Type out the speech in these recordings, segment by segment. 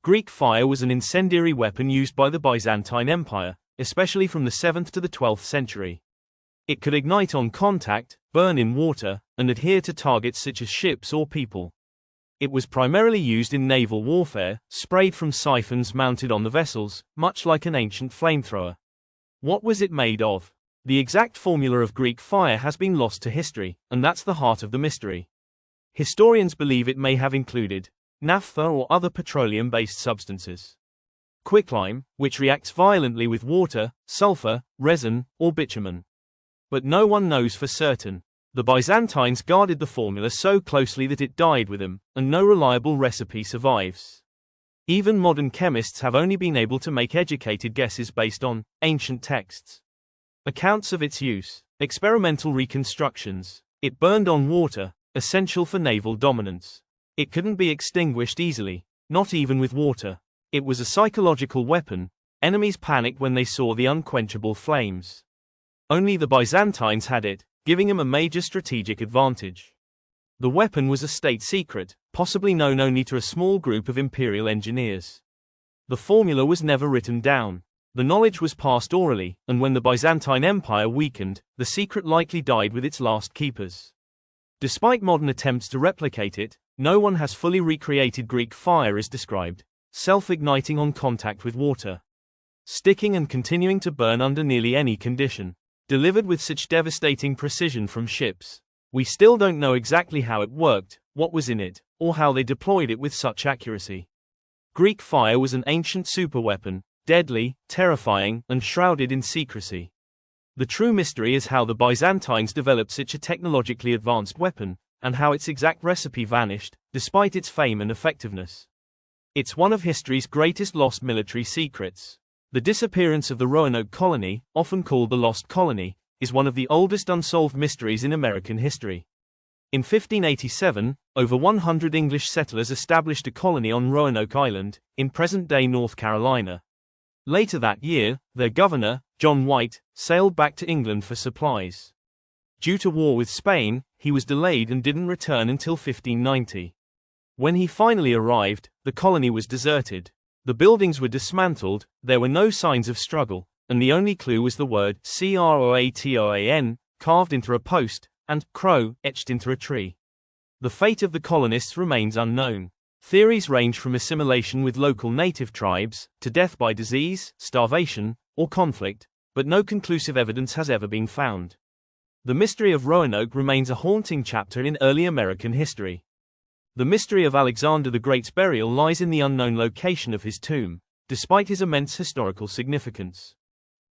Greek fire was an incendiary weapon used by the Byzantine Empire, especially from the 7th to the 12th century. It could ignite on contact, burn in water, and adhere to targets such as ships or people. It was primarily used in naval warfare, sprayed from siphons mounted on the vessels, much like an ancient flamethrower. What was it made of? The exact formula of Greek fire has been lost to history, and that's the heart of the mystery. Historians believe it may have included naphtha or other petroleum-based substances, quicklime, which reacts violently with water, sulfur, resin, or bitumen. But no one knows for certain. The Byzantines guarded the formula so closely that it died with them, and no reliable recipe survives. Even modern chemists have only been able to make educated guesses based on ancient texts. Accounts of its use, experimental reconstructions. It burned on water, essential for naval dominance. It couldn't be extinguished easily, not even with water. It was a psychological weapon. Enemies panicked when they saw the unquenchable flames. Only the Byzantines had it, giving them a major strategic advantage. The weapon was a state secret, possibly known only to a small group of imperial engineers. The formula was never written down. The knowledge was passed orally, and when the Byzantine Empire weakened, the secret likely died with its last keepers. Despite modern attempts to replicate it, no one has fully recreated Greek fire as described, self-igniting on contact with water, sticking and continuing to burn under nearly any condition, delivered with such devastating precision from ships. We still don't know exactly how it worked, what was in it, or how they deployed it with such accuracy. Greek fire was an ancient superweapon, deadly, terrifying, and shrouded in secrecy. The true mystery is how the Byzantines developed such a technologically advanced weapon, and how its exact recipe vanished, despite its fame and effectiveness. It's one of history's greatest lost military secrets. The disappearance of the Roanoke colony, often called the Lost Colony, is one of the oldest unsolved mysteries in American history. In 1587, over 100 English settlers established a colony on Roanoke Island, in present-day North Carolina. Later that year, their governor, John White, sailed back to England for supplies. Due to war with Spain, he was delayed and didn't return until 1590. When he finally arrived, the colony was deserted. The buildings were dismantled, there were no signs of struggle, and the only clue was the word Croatoan, carved into a post, and crow, etched into a tree. The fate of the colonists remains unknown. Theories range from assimilation with local native tribes, to death by disease, starvation, or conflict, but no conclusive evidence has ever been found. The mystery of Roanoke remains a haunting chapter in early American history. The mystery of Alexander the Great's burial lies in the unknown location of his tomb, despite his immense historical significance.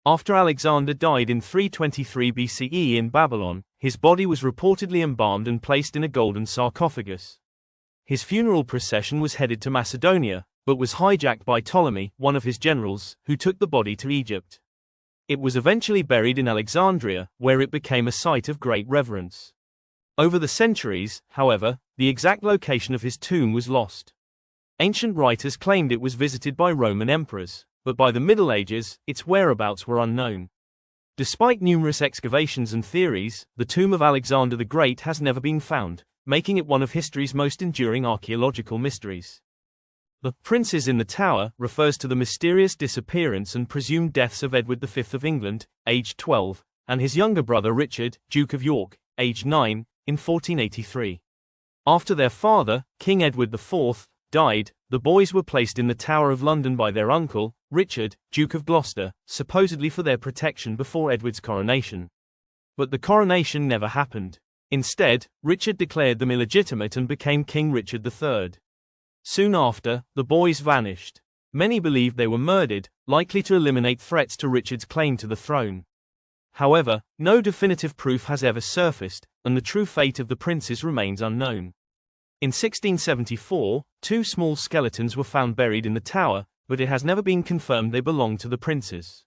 After Alexander died in 323 BCE in Babylon, his body was reportedly embalmed and placed in a golden sarcophagus. His funeral procession was headed to Macedonia, but was hijacked by Ptolemy, one of his generals, who took the body to Egypt. It was eventually buried in Alexandria, where it became a site of great reverence. Over the centuries, however, the exact location of his tomb was lost. Ancient writers claimed it was visited by Roman emperors, but by the Middle Ages, its whereabouts were unknown. Despite numerous excavations and theories, the tomb of Alexander the Great has never been found, making it one of history's most enduring archaeological mysteries. The Princes in the Tower refers to the mysterious disappearance and presumed deaths of Edward V of England, aged 12, and his younger brother Richard, Duke of York, aged 9, in 1483. After their father, King Edward IV, died, the boys were placed in the Tower of London by their uncle, Richard, Duke of Gloucester, supposedly for their protection before Edward's coronation. But the coronation never happened. Instead, Richard declared them illegitimate and became King Richard III. Soon after, the boys vanished. Many believed they were murdered, likely to eliminate threats to Richard's claim to the throne. However, no definitive proof has ever surfaced, and the true fate of the princes remains unknown. In 1674, 2 small skeletons were found buried in the tower, but it has never been confirmed they belonged to the princes.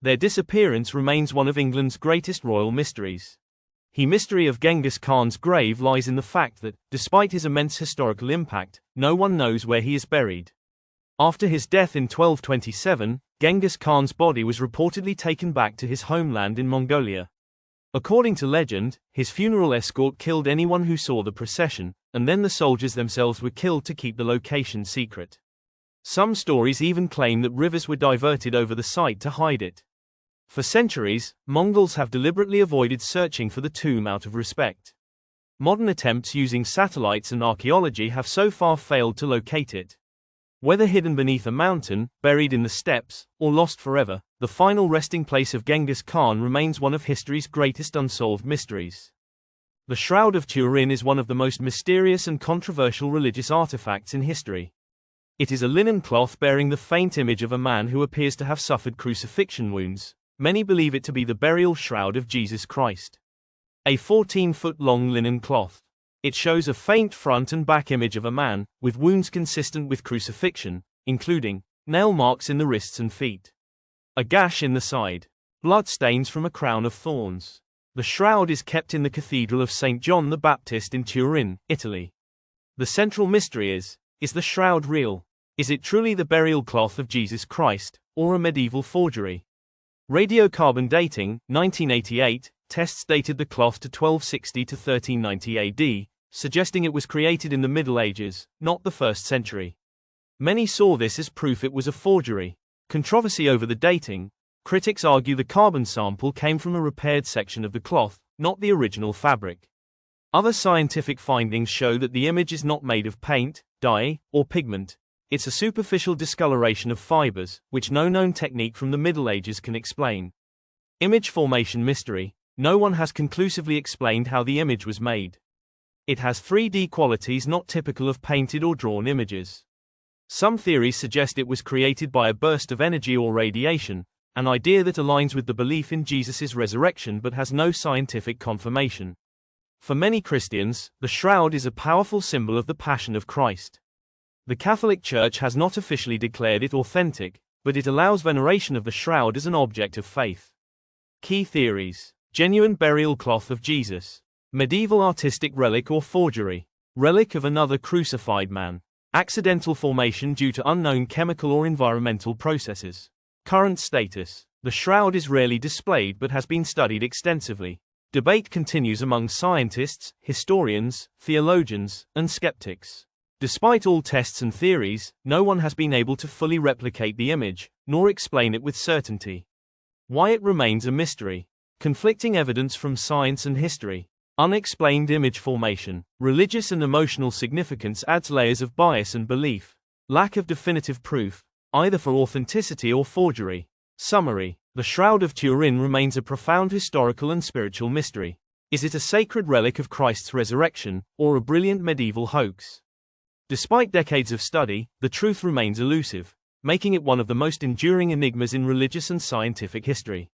Their disappearance remains one of England's greatest royal mysteries. The mystery of Genghis Khan's grave lies in the fact that, despite his immense historical impact, no one knows where he is buried. After his death in 1227, Genghis Khan's body was reportedly taken back to his homeland in Mongolia. According to legend, his funeral escort killed anyone who saw the procession, and then the soldiers themselves were killed to keep the location secret. Some stories even claim that rivers were diverted over the site to hide it. For centuries, Mongols have deliberately avoided searching for the tomb out of respect. Modern attempts using satellites and archaeology have so far failed to locate it. Whether hidden beneath a mountain, buried in the steppes, or lost forever, the final resting place of Genghis Khan remains one of history's greatest unsolved mysteries. The Shroud of Turin is one of the most mysterious and controversial religious artifacts in history. It is a linen cloth bearing the faint image of a man who appears to have suffered crucifixion wounds. Many believe it to be the burial shroud of Jesus Christ. A 14-foot-long linen cloth. It shows a faint front and back image of a man, with wounds consistent with crucifixion, including nail marks in the wrists and feet, a gash in the side, bloodstains from a crown of thorns. The shroud is kept in the Cathedral of St. John the Baptist in Turin, Italy. The central mystery is the shroud real? Is it truly the burial cloth of Jesus Christ, or a medieval forgery? Radiocarbon dating, 1988, tests dated the cloth to 1260 to 1390 AD, suggesting it was created in the Middle Ages, not the 1st century. Many saw this as proof it was a forgery. Controversy over the dating. Critics argue the carbon sample came from a repaired section of the cloth, not the original fabric. Other scientific findings show that the image is not made of paint, dye, or pigment. It's a superficial discoloration of fibers, which no known technique from the Middle Ages can explain. Image formation mystery. No one has conclusively explained how the image was made. It has 3D qualities not typical of painted or drawn images. Some theories suggest it was created by a burst of energy or radiation, an idea that aligns with the belief in Jesus' resurrection but has no scientific confirmation. For many Christians, the shroud is a powerful symbol of the Passion of Christ. The Catholic Church has not officially declared it authentic, but it allows veneration of the shroud as an object of faith. Key theories. Genuine burial cloth of Jesus. Medieval artistic relic or forgery. Relic of another crucified man. Accidental formation due to unknown chemical or environmental processes. Current status. The shroud is rarely displayed but has been studied extensively. Debate continues among scientists, historians, theologians, and skeptics. Despite all tests and theories, no one has been able to fully replicate the image, nor explain it with certainty. Why it remains a mystery. Conflicting evidence from science and history. Unexplained image formation. Religious and emotional significance adds layers of bias and belief. Lack of definitive proof, either for authenticity or forgery. Summary. The Shroud of Turin remains a profound historical and spiritual mystery. Is it a sacred relic of Christ's resurrection, or a brilliant medieval hoax? Despite decades of study, the truth remains elusive, making it one of the most enduring enigmas in religious and scientific history.